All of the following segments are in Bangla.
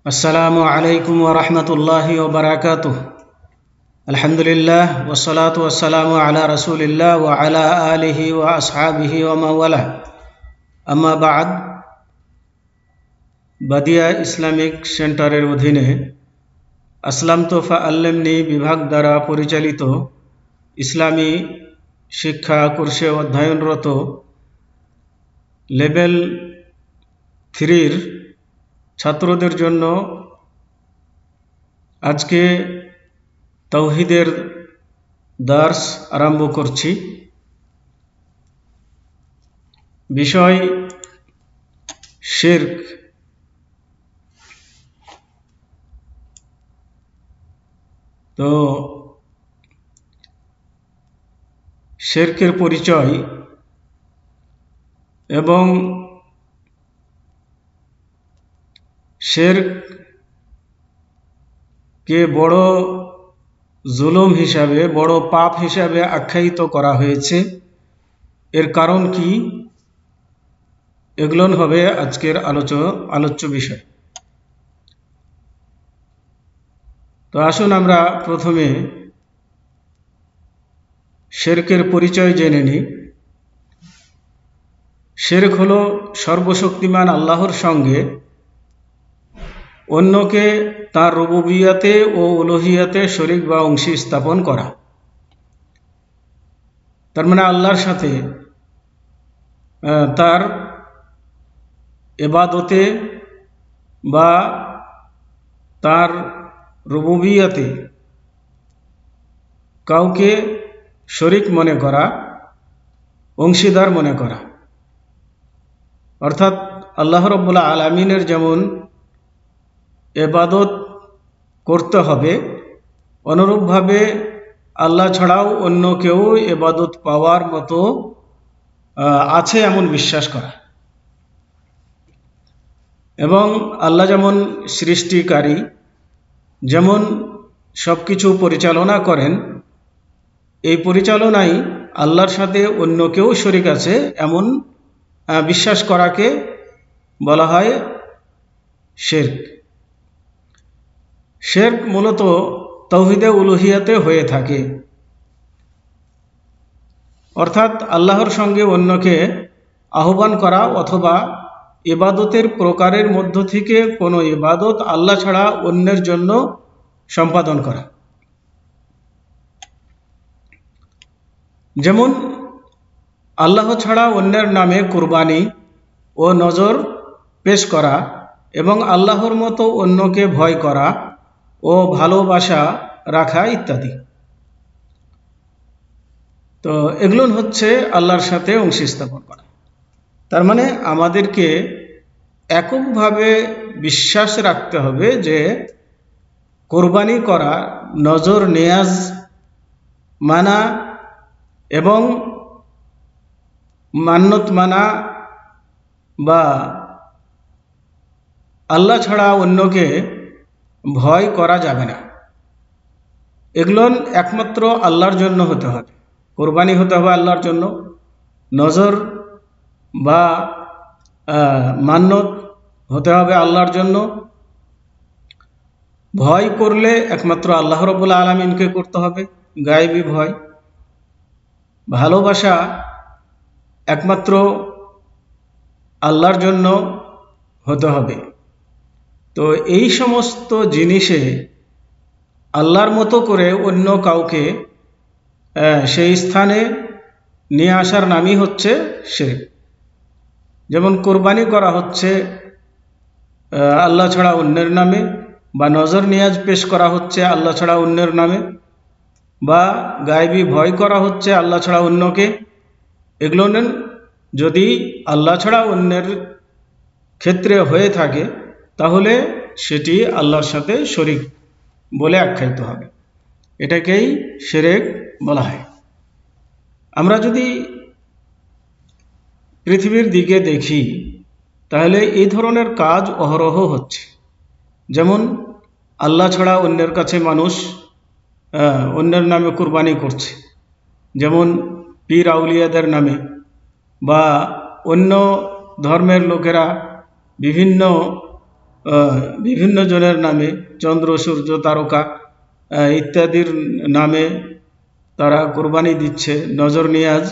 আসসালামু আলাইকুম ওয়া রাহমাতুল্লাহি ওয়া বারাকাতুহু। আলহামদুলিল্লাহ ওয়াসসালাতু ওয়াসসালামু আলা রাসূলিল্লাহ ওয়া আলা আলিহি ওয়া আসহাবিহি ওয়া মাওয়ালা। আম্মা বা'দ। বাদিয়া ইসলামিক সেন্টারের অধীনে আসলাম তোফা আল্লেমনি বিভাগ দ্বারা পরিচালিত ইসলামী শিক্ষা কোর্সে অধ্যয়নরত লেভেল 3-র ছাত্রদের জন্য আজকে তাওহীদের দার্স আরম্ভ করছি। বিষয় শিরক। তো শিরকের পরিচয় এবং শিরককে বড় জুলুম হিসাবে, বড় পাপ হিসাবে আখ্যায়িত করা হয়েছে। এর কারণ কি, এগুলো হবে আজকের আলোচ্য বিষয়। তো আসুন আমরা প্রথমে শিরকের পরিচয় জেনে নিই। শিরক হলো সর্বশক্তিমান আল্লাহর সঙ্গে অন্যকে তার রুবুবিয়াতে ও উলুহিয়াতে শরীক বা অংশী স্থাপন করা। তার মানে আল্লাহর সাথে তার ইবাদতে বা তার রুবুবিয়াতে কাউকে শরীক মনে করা, অংশীদার মনে করা। অর্থাৎ আল্লাহ রাব্বুল আলামিনের যেমন ইবাদত করতে হবে, অনুরূপভাবে আল্লাহ ছাড়াও অন্য কেউ ইবাদত পাওয়ার মতো আছে এমন বিশ্বাস করা। এবং আল্লাহ যেমন সৃষ্টিকারী, যেমন সব কিছু পরিচালনা করেন, এই পরিচালনায় আল্লাহর সাথে অন্য কেউ শরীক আছে এমন বিশ্বাস করাকে বলা হয় শিরক। শিরক মূলত তাওহীদে উলুহিয়াতে হয়ে থাকে, অর্থাৎ আল্লাহর সঙ্গে অন্যকে আহ্বান করা অথবা ইবাদতের প্রকারের মধ্য থেকে কোনো ইবাদত আল্লাহ ছাড়া অন্যের জন্য সম্পাদন করা। যেমন আল্লাহ ছাড়া অন্যের নামে কুরবানি ও নজর পেশ করা এবং আল্লাহর মতো অন্যকে ভয় করা ও ভালোবাসা রাখা ইত্যাদি। তো এগুলো হচ্ছে আল্লাহর সাথে অংশী স্থাপন করা। তার মানে আমাদেরকে এককভাবে বিশ্বাস রাখতে হবে যে কোরবানি করা, নজর নেয়াজ মানা এবং মান্নত মানা বা আল্লাহ ছাড়া অন্যকে ভয় করা যাবে না। এগুলো একমাত্র আল্লাহর জন্য হতে হবে। কোরবানি হতে হবে আল্লাহর জন্য, নজর বা মান্নত হতে হবে আল্লাহর জন্য, ভয় করলে একমাত্র আল্লাহ রাব্বুল আলামিনকে করতে হবে, গায়েবী ভয়। ভালোবাসা একমাত্র আল্লাহর জন্য হতে হবে। তো এই সমস্ত জিনিসে আল্লাহর মতো করে অন্য কাউকে সেই স্থানে নিয়ে আসার নামই হচ্ছে শিরক। যেমন কোরবানি করা হচ্ছে আল্লাহ ছাড়া অন্যের নামে, বা নজর নিয়াজ পেশ করা হচ্ছে আল্লাহ ছাড়া অন্যের নামে, বা গায়েবী ভয় করা হচ্ছে আল্লাহ ছাড়া অন্যকে। এগুলো যদি আল্লাহ ছাড়া অন্যের ক্ষেত্রে হয়ে থাকে তাহলে সেটি আল্লাহর সাথে শরীক বলে আখ্যায়িত হবে। এটাকেই শিরক বলা হয়। আমরা যদি পৃথিবীর দিকে দেখি তাহলে এই ধরনের কাজ অহরহ হচ্ছে। যেমন আল্লাহ ছাড়া অন্যের কাছে মানুষ অন্যের নামে কুরবানি করছে, যেমন পীর আউলিয়াদের নামে, বা অন্য ধর্মের লোকেরা বিভিন্ন বিভিন্ন জনের নামে, চন্দ্র সূর্য তারকা ইত্যাদির নামে তারা কোরবানি দিচ্ছে, নজর নিয়াজ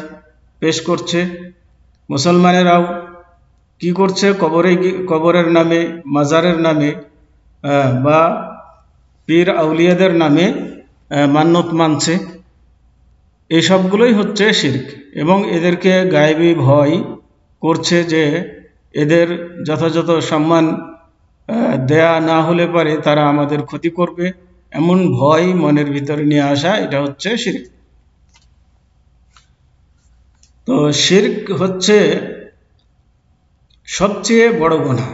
পেশ করছে। মুসলমানেরাও কি করছে, কবরের নামে, মাজারের নামে বা পীর আউলিয়াদের নামে মান্যত মানছে। এই সবগুলোই হচ্ছে শিরক, এবং এদেরকে গায়েবী ভয় করছে যে এদের যথাযথ সম্মান দেয়া না হলে পারে তারা আমাদের ক্ষতি করবে, এমন ভয় মনের ভিতরে নিয়ে আসা, এটা হচ্ছে শিরক। তো শিরক হচ্ছে সবচেয়ে বড় গুনাহ।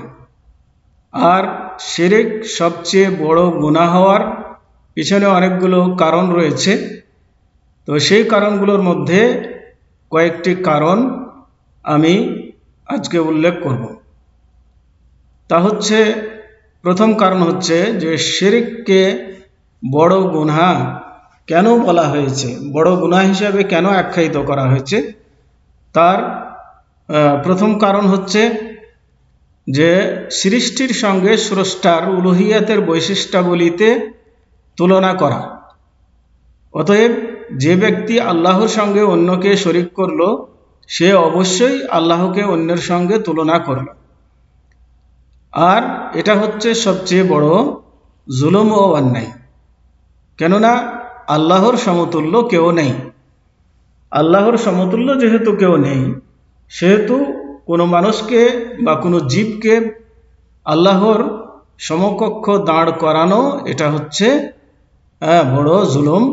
আর শিরক সবচেয়ে বড় গুনাহ হওয়ার পিছনে অনেকগুলো কারণ রয়েছে। তো সেই কারণগুলোর মধ্যে কয়েকটি কারণ আমি আজকে উল্লেখ করব। তা হচ্ছে, প্রথম কারণ হচ্ছে যে শিরককে বড় গুনাহ কেন বলা হয়েছে, বড় গুনাহ হিসাবে কেন আখ্যায়িত করা হয়েছে। তার প্রথম কারণ হচ্ছে যে সৃষ্টির সঙ্গে স্রষ্টার উলুহিয়াতের বৈশিষ্ট্যাবলীতে তুলনা করা। অতএব যে ব্যক্তি আল্লাহর সঙ্গে অন্যকে শরীক করল, সে অবশ্যই আল্লাহকে অন্যের সঙ্গে তুলনা করল। আর এটা হচ্ছে সবচেয়ে বড় জুলুম ও অন্যায়। কেননা আল্লাহর সমতুল্য কেউ নেই। আল্লাহর সমতুল্য যেহেতু কেউ নেই, সেহেতু কোনো মানুষকে বা কোনো জীবকে আল্লাহর সমকক্ষ দাঁড় করানো, এটা হচ্ছে বড় জুলুম,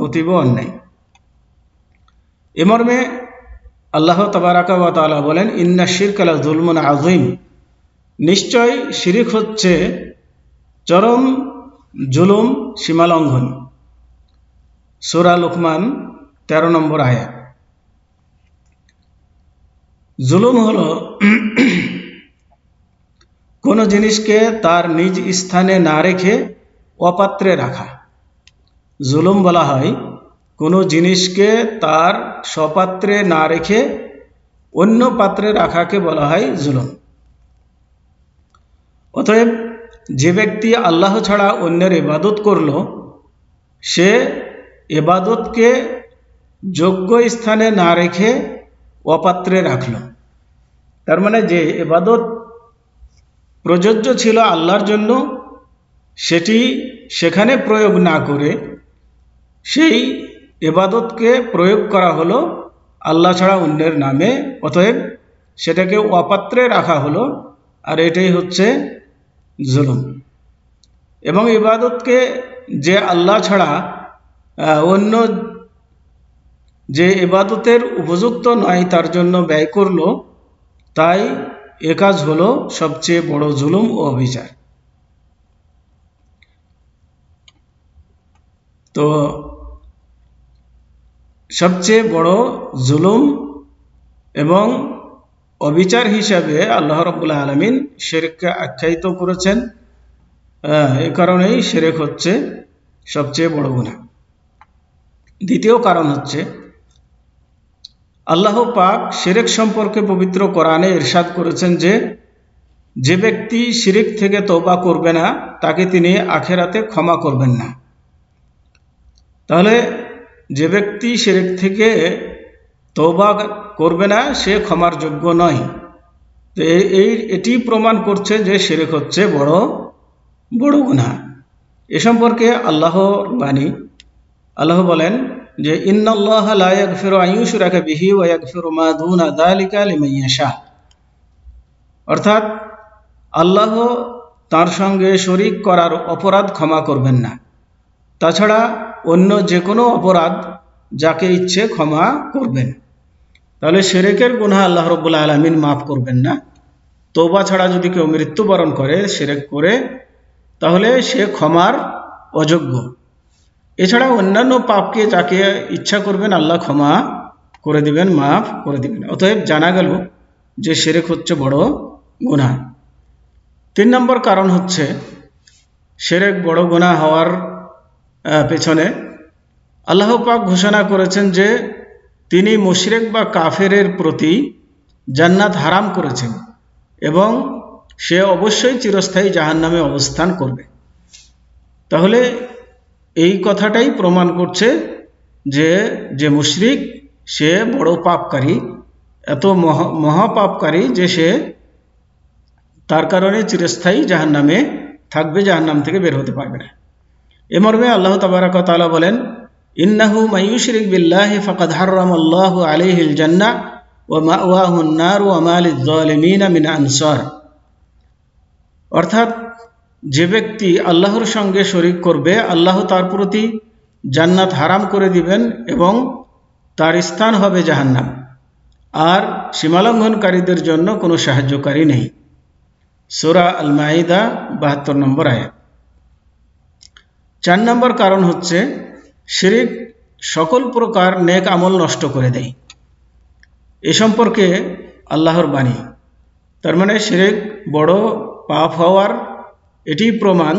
অতীব অন্যায়। এ মর্মে আল্লাহ তাবারাকা ওয়া তাআলা বলেন, ইন্না শিরকা লা যুলমুন আযীম, নিশ্চয় শিরক হচ্ছে চরম জুলুম, সীমালঙ্ঘন। সূরা লুকমান 13 নম্বর আয়াত। জুলুম হলো কোনো জিনিসকে তার নিজ স্থানে না রেখে অপাত্রে রাখা। জুলুম বলা হয় কোনো জিনিসকে তার স্বপাত্রে না রেখে অন্য পাত্রে রাখাকে বলা হয় জুলুম। অতএব যে ব্যক্তি আল্লাহ ছাড়া অন্যের ইবাদত করল, সে ইবাদতকে যোগ্য স্থানে না রেখে অপাত্রে রাখল। তার মানে যে ইবাদত প্রযোজ্য ছিল আল্লাহর জন্য, সেটি সেখানে প্রয়োগ না করে সেই ইবাদতকে প্রয়োগ করা হলো আল্লাহ ছাড়া অন্যের নামে। অতএব সেটাকে অপাত্রে রাখা হলো, আর এটাই হচ্ছে জুলুম। এবং ইবাদতকে যে আল্লাহ ছাড়া অন্য যে ইবাদতের উপযুক্ত নয় তার জন্য ব্যয় করলো, তাই এ কাজ হলো সবচেয়ে বড় জুলুম ও অবিচার। তো সবচেয়ে বড় জুলুম এবং অবিচার হিসাবে আল্লাহ রাব্বুল আলামিন শিরককে আখ্যায়িত করেছেন। এই কারণেই শিরক হচ্ছে সবচেয়ে বড় গুনাহ। দ্বিতীয় কারণ হচ্ছে, আল্লাহ পাক শিরক সম্পর্কে পবিত্র কোরআনে ইরশাদ করেছেন যে যে ব্যক্তি শিরক থেকে তওবা করবে না, তাকে তিনি আখিরাতে ক্ষমা করবেন না। তাহলে যে ব্যক্তি শিরক থেকে তওবা করবে না, সে ক্ষমার যোগ্য নয়। তো এটি প্রমাণ করছে যে শিরক হচ্ছে বড় বড় গুনাহ। এ সম্পর্কে আল্লাহর বাণী, আল্লাহ বলেন যে ইন্নাল্লাহা লা ইয়াগফিরু আন ইউশরাকা বিহি ওয়া ইয়াগফিরু মা দুনা যালিকা লিমান ইয়াশা। অর্থাৎ আল্লাহ তার সঙ্গে শরীক করার অপরাধ ক্ষমা করবেন না, তাছাড়া অন্য যে কোনো অপরাধ যাকে ইচ্ছে ক্ষমা করবেন। তাহলে শিরকের গুনাহ আল্লাহ রাব্বুল আলামিন মাফ করবেন না। তওবা ছাড়া যদি কেউ মৃত্যুবরণ করে শিরক করে, তাহলে সে ক্ষমার অযোগ্য। এছাড়া অন্যান্য পাপকে যাকে ইচ্ছা করবেন আল্লাহ ক্ষমা করে দিবেন, মাফ করে দিবেন। অতএব জানা গেল যে শিরক হচ্ছে বড় গুনাহ। 3 নম্বর কারণ হচ্ছে, শিরক বড় গুনাহ হওয়ার পেছনে আল্লাহ পাক ঘোষণা করেছেন যে তিনি মুশরিক বা কাফেরের প্রতি জান্নাত হারাম করেছেন এবং সে অবশ্যই চিরস্থায়ী জাহান্নামে অবস্থান করবে। তাহলে এই কথাটাই প্রমাণ করছে যে যে মুশরিক সে বড় পাপকারী, এত মহাপাপকারী যে সে তার কারণে চিরস্থায়ী জাহান্নামে থাকবে, জাহান্নাম থেকে বের হতে পারবে না। এ মর্মে আল্লাহ তাবারক ওয়া তাআলা বলেন, ইন্নাহু মাইয়ুশরিক বিল্লাহি ফাকাদ হাররামাল্লাহু আলাইহিল জান্নাহ ওয়া মাওয়াহুন নার ওয়া মা লিয-যালিমিন মিন আনসার। অর্থাৎ যে ব্যক্তি আল্লাহর সঙ্গে শরিক করবে, আল্লাহ তার প্রতি জান্নাত হারাম করে দিবেন এবং তার স্থান হবে জাহান্নাম, আর সীমালঙ্ঘনকারীদের জন্য কোনো সাহায্যকারী নেই। সূরা আল মাইদা ৭২ নম্বর আয়াত। ৪ নম্বর কারণ হচ্ছে শিরক সকল প্রকার নেক আমল নষ্ট করে দেয়। এ সম্পর্কে আল্লাহর বাণী। তার মানে শিরক বড় পাপ হওয়ার এটি প্রমাণ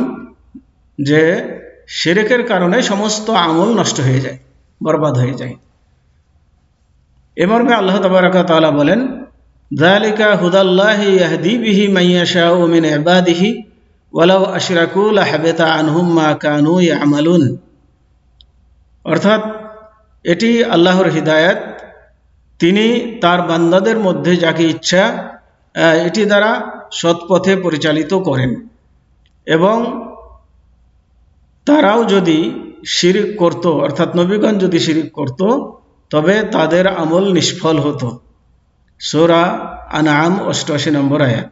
যে শিরকের কারণে সমস্ত আমল নষ্ট হয়ে যায়, বরবাদ হয়ে যায়। এ মর্মে আল্লাহ তাবারক ওয়া তাআলা বলেন, যালিকা হুদাল্লাহি ইয়াহদি বিহি মান ইয়াশাউ মিন ইবাদিহি ওয়ালাউ আশরাকু লাহাবিতা আনহুম মা কানু ইয়ামালুন। অর্থাৎ এটি আল্লাহর হিদায়াত, তিনি তার বান্দাদের মধ্যে যাকে ইচ্ছা এটি দ্বারা সৎপথে পরিচালিত করেন, এবং তারাও যদি শিরক করত, অর্থাৎ নবীগণ যদি শিরক করত, তবে তাদের আমল নিষ্ফল হতো। সূরা আনআম ৮৮ নম্বর আয়াত।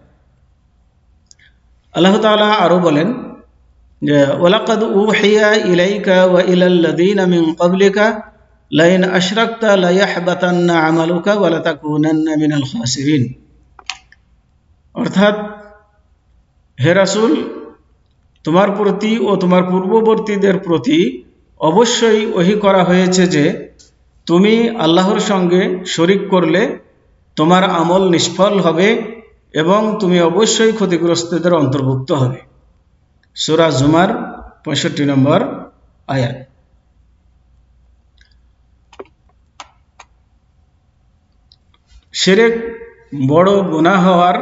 আল্লাহ তাআলা আরো বলেন যে ওয়ালাকাদ উহিয়া ইলাইকা ওয়া ইলাল্লাযীনা মিন ক্বাবলিকা লাইন আশরাকতা লায়াহবাতান্না আমালুকা ওয়া লাতাকুনান্না মিনাল খাসিরিন। অর্থাৎ হে রাসূল, তোমার প্রতি ও তোমার পূর্ববর্তীদের প্রতি অবশ্যই ওহী করা হয়েছে যে তুমি আল্লাহর সঙ্গে শরিক করলে তোমার আমল নিষ্ফল হবে এবং তুমি অবশ্যই ক্ষতিগ্রস্তদের অন্তর্ভুক্ত হবে। সূরা জুমার ৬৫ নম্বর আয়াত। শিরক বড় গুনাহ হওয়ার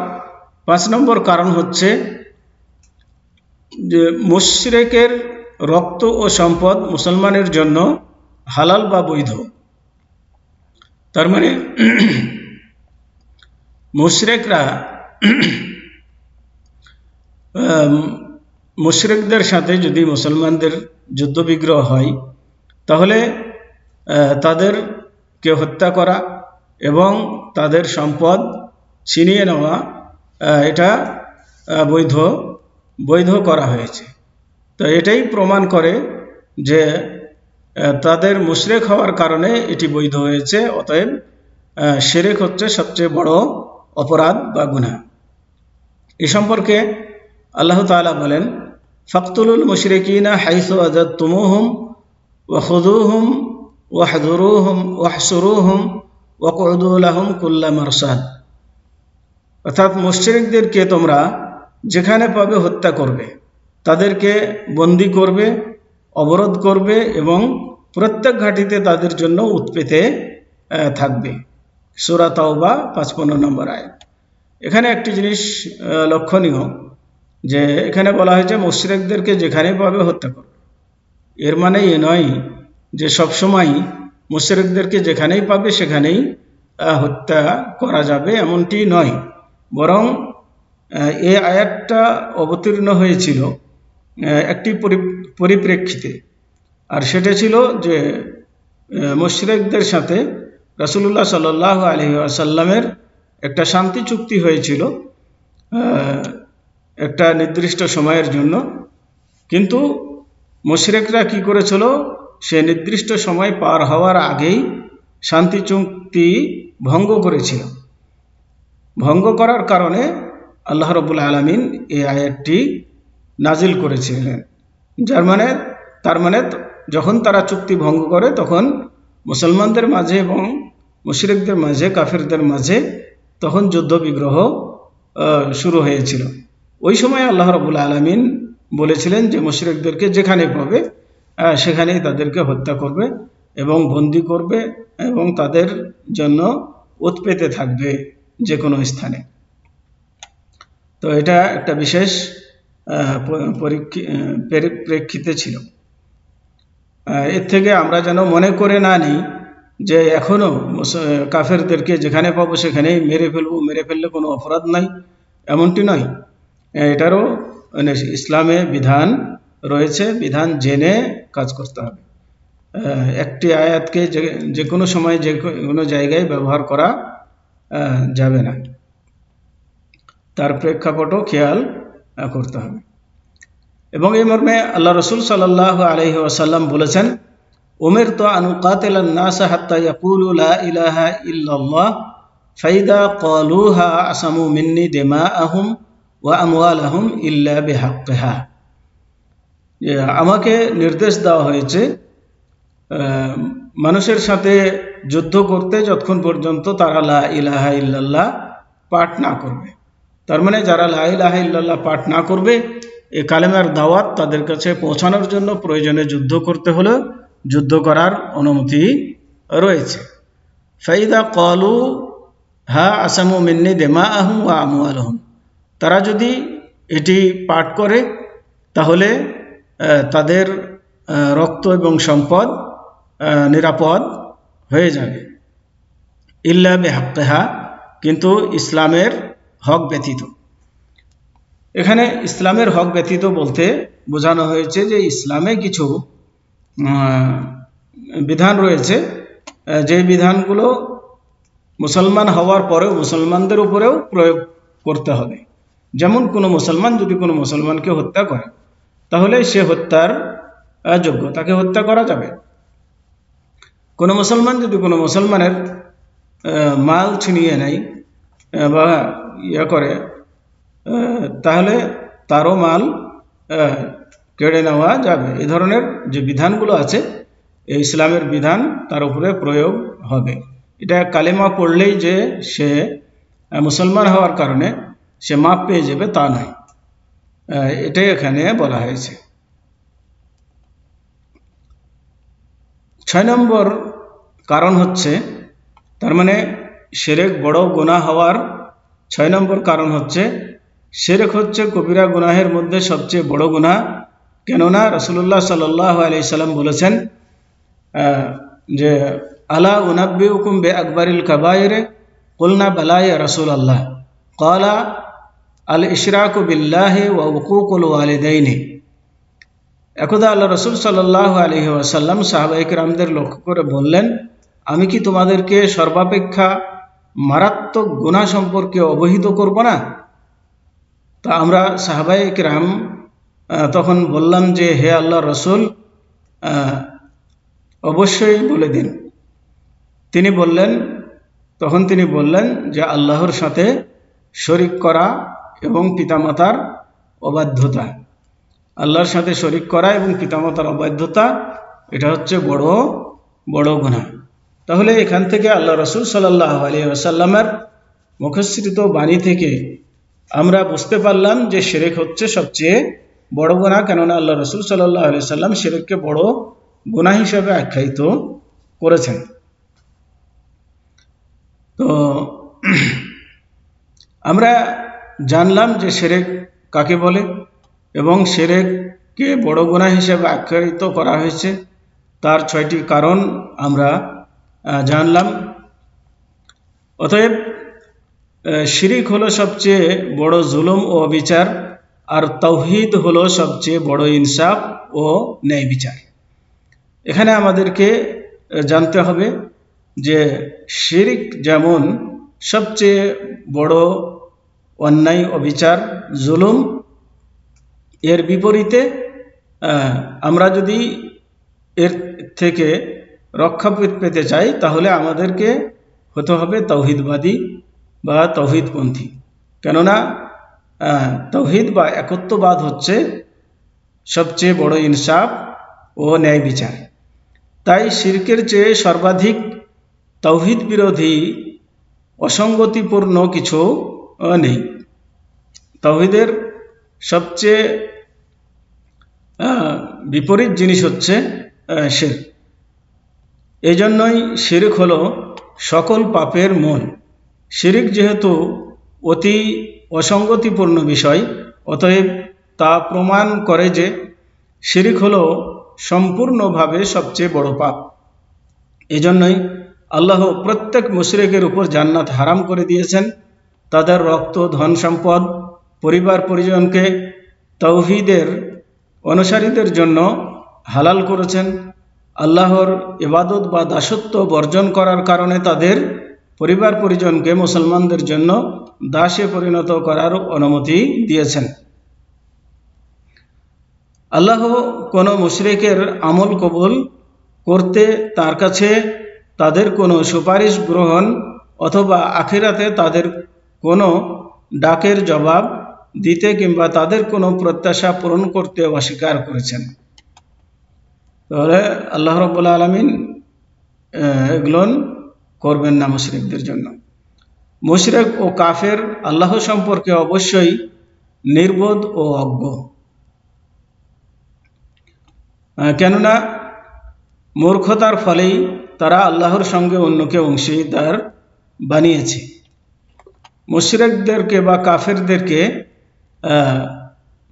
৫ নম্বর কারণ হচ্ছে যে মুশরিকের রক্ত ও সম্পদ মুসলমানের জন্য হালাল বা বৈধ। তার মানে মুশরিকরা মুশরিকদের সাথে যদি মুসলমানদের যুদ্ধবিগ্রহ হয়, তাহলে তাদেরকে হত্যা করা এবং তাদের সম্পদ ছিনিয়ে নেওয়া এটা বৈধ করা হয়েছে। তো এটাই প্রমাণ করে যে তাদের মুশরিক হওয়ার কারণে এটি বৈধ হয়েছে। অতএব শিরক হচ্ছে সবচেয়ে বড় অপরাধ বা গুনাহ। এ সম্পর্কে আল্লাহ তাআলা বলেন, ফাকতুলুল মুশরিকিনা হাইসু ওয়াজাদতুমুহুম ওয়া খুযুহুম ওয়াহযুরুহুম ওয়াহসুরুহুম ওয়াকউদু লাহুম কুল্লা মারসাদ। অর্থাৎ মুশরিকদেরকে তোমরা যেখানে পাবে হত্যা করবে, তাদেরকে বন্দী করবে, অবরোধ করবে এবং প্রত্যেক ঘাঁটিতে তাদের জন্য উৎপেতে থাকবে। সূরা তাওবা ৫৫ নম্বর আয়াত। এখানে একটি জিনিস লক্ষণীয় যে এখানে বলা হয়েছে মুশরিকদেরকে যেখানে পাবে হত্যা করবে। এর মানে এ নয় যে সবসময় মুশরিকদেরকে যেখানেই পাবে সেখানেই হত্যা করা যাবে, এমনটি নয়। বরং এই আয়াতটা অবতীর্ণ হয়েছিল একটি পরিপ্রেক্ষিতে, আর সেটা ছিল যে মুশরিকদের সাথে রাসূলুল্লাহ সাল্লাল্লাহু আলাইহি ওয়াসাল্লামের একটা শান্তি চুক্তি হয়েছিল একটা নির্দিষ্ট সময়ের জন্য। কিন্তু মুশরিকরা কি করেছিল, সে নির্দিষ্ট সময় পার হওয়ার আগেই শান্তি চুক্তি ভঙ্গ করেছিল। ভঙ্গ করার কারণে আল্লাহ রাব্বুল আলামিন এই আয়াতটি নাজিল করেছিলেন। তার মানে যখন তারা চুক্তি ভঙ্গ করে তখন মুসলমানদের মাঝে এবং মুশরিকদের মাঝে, কাফিরদের মাঝে তখন যুদ্ধ বিগ্রহ শুরু হয়েছিল। ওই সময় আল্লাহ রাব্বুল আলামিন বলেছিলেন যে মুশরিকদেরকে যেখানে পাবে সেখানেই তাদেরকে হত্যা করবে এবং বন্দী করবে এবং তাদের জন্য উৎপেতে থাকবে যে কোনো স্থানে। তো এটা একটা বিশেষ পরিপ্রেক্ষিতে ছিল। এর থেকে আমরা যেন মনে করে না নিই যে এখনো কাফেরদেরকে যেখানে পাবো সেখানেই মেরে ফেলবো, মেরে ফেললে কোনো অপরাধ নাই, এমনটি নয়। এটারও ইসলামে বিধান রয়েছে, বিধান জেনে কাজ করতে হবে। একটি আয়াতকে যে কোনো সময় যে কোনো জায়গায় ব্যবহার করা যাবে না, তার প্রেক্ষাপটও খেয়াল করতে হবে। এবং এই মর্মে আল্লাহ রসুল সাল্লাল্লাহু আলাইহি ওয়াসাল্লাম বলেছেন, উমিরতু আন উকাতিলান নাস হাত্তা ইয়াকুলু লা ইলাহা ইল্লাল্লাহ ফাইদা ক্বালুহা আসামু মিন্নি দিমাআহুম ওয়া আমওয়ালাহুম ইল্লা বিহাক্কিহা। আমাকে নির্দেশ দেওয়া হয়েছে মানুষের সাথে যুদ্ধ করতে যতক্ষণ পর্যন্ত তারা লা ইলাহা ইল্লাল্লাহ পাঠ না করবে। তার মানে যারা লা ইলাহা ইল্লাল্লাহ পাঠ না করবে, এই কালেমার দাওয়াত তাদের কাছে পৌঁছানোর জন্য প্রয়োজনে যুদ্ধ করতে হলে যুদ্ধ করার অনুমতি রয়েছে। ফাইদা ক্বালু হা আসামু মিন্নি দিমাআহুম ওয়া আমওয়ালাহুম, তারা যদি এটি পাঠ করে তাহলে তাদের রক্ত এবং সম্পদ নিরাপদ হয়ে যাবে। ইল্লা বিহাক্কিহা, কিন্তু ইসলামের হক ব্যতীত। এখানে ইসলামের হক ব্যতীত বলতে বোঝানো হয়েছে যে ইসলামে কিছু বিধান রয়েছে, যে বিধানগুলো মুসলমান হওয়ার পরেও মুসলমানদের উপরেও প্রয়োগ করতে হবে। যেমন কোনো মুসলমান যদি কোনো মুসলমানকে হত্যা করে তাহলে সে হত্যার যোগ্য, তাকে হত্যা করা যাবে। কোনো মুসলমান যদি কোনো মুসলমানের মাল ছিনিয়ে নেয় বা করে, তাহলে তারও মাল কেড়ে নেওয়া যাবে। এই ধরনের যে বিধানগুলো আছে, এই ইসলামের বিধান তার উপরে প্রয়োগ হবে। এটা কালেমা পড়লেই যে সে মুসলমান হওয়ার কারণে সে মাপ পেয়ে যাবে তা নয়, এটাই এখানে বলা হয়েছে। 6 নম্বর কারণ হচ্ছে, তার মানে শিরক বড় গুনাহ হওয়ার 6 নম্বর কারণ হচ্ছে, শিরক হচ্ছে কবিরা গুনাহের মধ্যে সবচেয়ে বড় গুনাহ। কেননা রাসূলুল্লাহ সাল্লাল্লাহু আলাইহি সাল্লাম বলেছেন যে আলা উনাব্বিউকুম বিআকবারিল কাবায়ের, কুলনা বালা ইয়া রাসূলুল্লাহ, ক্বালা আল ইশরাকু বিল্লাহি ওয়া উকুকুল ওয়ালিদাইনি। একদা আল্লাহ রসুল সাল্লাল্লাহু আলাইহি ওয়াসাল্লাম সাহাবায়ে কেরামদের লক্ষ্য করে বললেন, আমি কি তোমাদেরকে সর্বাপেক্ষা মারাত্মক গুনাহ সম্পর্কে অবহিত করব না? তা আমরা সাহাবায়ে কেরাম তখন বললাম যে হে আল্লাহর রসুল, অবশ্যই বলে দিন। তিনি বললেন যে আল্লাহর সাথে শরীক করা এবং পিতামাতার অবাধ্যতা। আল্লাহর সাথে শরীক করা এবং পিতামাতার অবাধ্যতা, এটা হচ্ছে বড় বড় গুনাহ। তাহলে এখান থেকে আল্লাহ রসুল সাল্লাল্লাহু আলাইহি ওয়াসাল্লামের মুখসৃত বাণী থেকে আমরা বুঝতে পারলাম যে শিরক হচ্ছে সবচেয়ে বড় গুনাহ। কেননা আল্লাহ রসুল সাল্লাল্লাহু আলাইহি ওয়াসাল্লাম শিরককে বড় গুনাহ হিসেবে আখ্যায়িত করেছেন। তো আমরা জানলাম যে শিরক কাকে বলে এবং শিরককে বড় গুনাহ হিসেবে আখ্যায়িত করা হয়েছে, তার 6টি কারণ আমরা জানলাম। অতএব শিরক হলো সবচেয়ে বড় জুলুম ও অবিচার, আর তাওহীদ হলো সবচেয়ে বড় ইনসাফ ও ন্যায় বিচার। এখানে আমাদেরকে জানতে হবে যে শিরক যেমন সবচেয়ে বড় অন্যায়, অবিচার, জুলুম, এর বিপরীতে আমরা যদি এর থেকে রক্ষা পেতে চাই তাহলে আমাদেরকে হতে হবে তাওহীদবাদী বা তাওহীদপন্থী। কেননা তাওহীদ বা একত্ববাদ হচ্ছে সবচেয়ে বড় ইনসাফ ও ন্যায় বিচার। তাই শিরকের চেয়ে সর্বাধিক তাওহীদ বিরোধী অসঙ্গতিপূর্ণ কিছু নেই। তাওহীদের সবচেয়ে বিপরীত জিনিস হচ্ছে শিরক। এই জন্যই শিরক হলো সকল পাপের মূল। শিরক যেহেতু অতি অসঙ্গতিপূর্ণ বিষয়। অতএব তা প্রমাণ করে যে শিরক হলো সম্পূর্ণভাবে সবচেয়ে বড় পাপ। এজন্যই আল্লাহ প্রত্যেক মুশরিকের উপর জান্নাত হারাম করে দিয়েছেন, তাদের রক্ত, ধন সম্পদ, পরিবার পরিজনকে তাওহীদের অনুসারীদের জন্য হালাল করেছেন। আল্লাহর ইবাদত বা দাসত্ব বর্জন করার কারণে তাদের পরিবার পরিজনকে মুসলমানদের জন্য দাসে পরিণত করার অনুমতি দিয়েছেন। আল্লাহ কোনো মুশরিকের আমল কবুল করতে তার কাছে তাদের কোনো সুপারিশ গ্রহণ অথবা আখিরাতে তাদের কোনো ডাকের জবাব দিতে কিংবা তাদের কোনো প্রত্যাশা পূরণ করতে অস্বীকার করেছেন। তাহলে আল্লাহ রাব্বুল আলামিন এগুলো করবেন না মুশরিকদের জন্য। মুশরিক ও কাফের আল্লাহ সম্পর্কে অবশ্যই নির্বোধ ও অজ্ঞ, কেননা মূর্খতার ফলেই তারা আল্লাহর সঙ্গে অন্যকে অংশীদার বানিয়েছে। মুশরিকদেরকে বা কাফেরদেরকে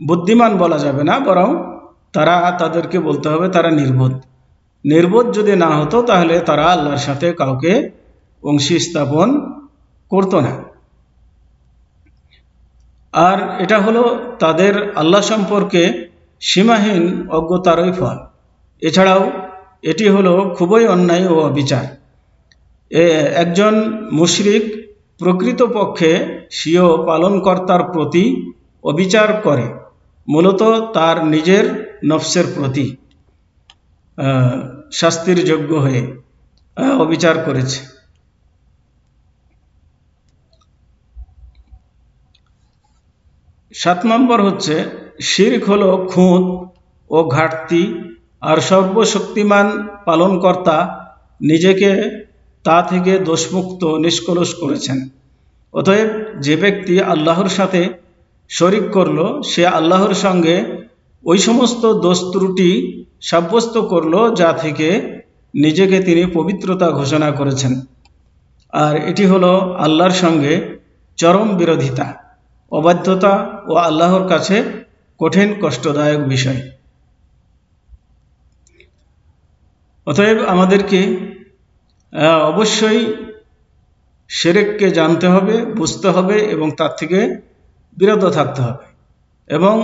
বুদ্ধিমান বলা যাবে না, বরং তাদেরকে বলতে হবে তারা নির্বোধ। নির্বোধ যদি না হতো তাহলে তারা আল্লাহর সাথে কাউকে অংশী স্থাপন করতো না। আর এটা হলো তাদের আল্লাহ সম্পর্কে সীমাহীন অজ্ঞতারই ফল। এছাড়াও এটি হলো খুবই অন্যায় ও অবিচার। একজন মুশরিক প্রকৃতপক্ষে স্বীয় পালনকর্তার প্রতি অবিচার করে, মূলত তার নিজের নফসের প্রতি শাস্তির যোগ্য হয়ে অবিচার করেছে। 7 নম্বর হচ্ছে শিরক হলো খুঁত ও ঘাটতি, আর সর্বশক্তিমান পালনকর্তা নিজেকে তা থেকে দোষমুক্ত নিষ্কলুষ করেছেন। অতএব যে ব্যক্তি আল্লাহর সাথে শরিক করলো সে আল্লাহর সঙ্গে ওই সমস্ত দোষ ত্রুটি সাব্যস্ত করলো যা থেকে নিজেকে তিনি পবিত্রতা ঘোষণা করেছেন। আর এটি হলো আল্লাহর সঙ্গে চরম বিরোধিতা, অবাধ্যতা ও আল্লাহর কাছে কঠিন কষ্টদায়ক বিষয়। অতএব আমাদেরকে অবশ্যই শিরককে জানতে হবে, বুঝতে হবে এবং তার থেকে বিরত থাকতে হবে, এবং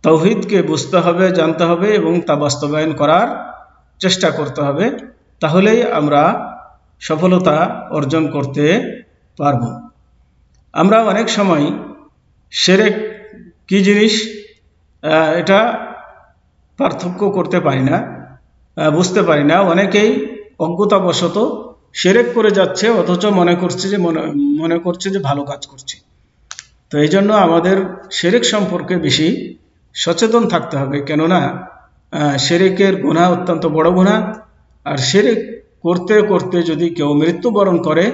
তাওহীদকে বুঝতে হবে, জানতে হবে এবং তা বাস্তবায়ন করার চেষ্টা করতে হবে। তাহলেই আমরা সফলতা অর্জন করতে পারব। আমরা অনেক সময় শিরক কি জিনিস এটা পার্থক্য করতে পারি না, বুঝতে পারি না। অনেকেই অজ্ঞতাবশত শিরক করে যাচ্ছে, অথচ মনে করছে যে ভালো কাজ করছে। তো এই জন্য আমাদের শিরক সম্পর্কে বেশি সচেতন থাকতে হবে, কেননা শিরকের গুনাহ অত্যন্ত বড় গুনাহ। আর শিরক করতে করতে যদি কেউ মৃত্যুবরণ করে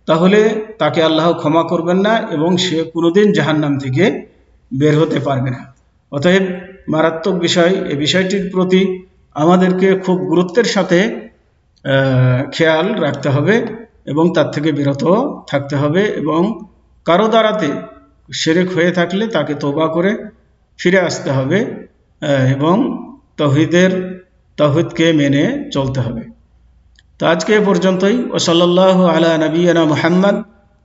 তাহলে তাকে আল্লাহ ক্ষমা করবেন না এবং সে কোনোদিন জাহান্নাম থেকে বের হতে পারবে না। অতএব মারাত্মক বিষয়, এই বিষয়টির প্রতি আমাদেরকে খুব গুরুত্বের সাথে খেয়াল রাখতে হবে এবং তার থেকে বিরত থাকতে হবে, এবং কারো দ্বারাতে শিরক হয়ে থাকলে তাকে তওবা করে ফিরে আসতে হবে এবং তাওহীদকে মেনে চলতে হবে। তো আজকে এ পর্যন্তই। ওয়া সাল্লাল্লাহু আলা নবিয়িনা মুহাম্মদ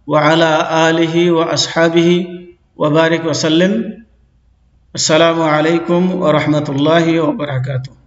ওয়া আলা আলিহি ওয়া আসহাবিহি ওয়া বারিক ওয়া সাল্লাম। আসসালামু আলাইকুম ওয়া রাহমাতুল্লাহি ওয়া বারাকাতুহু।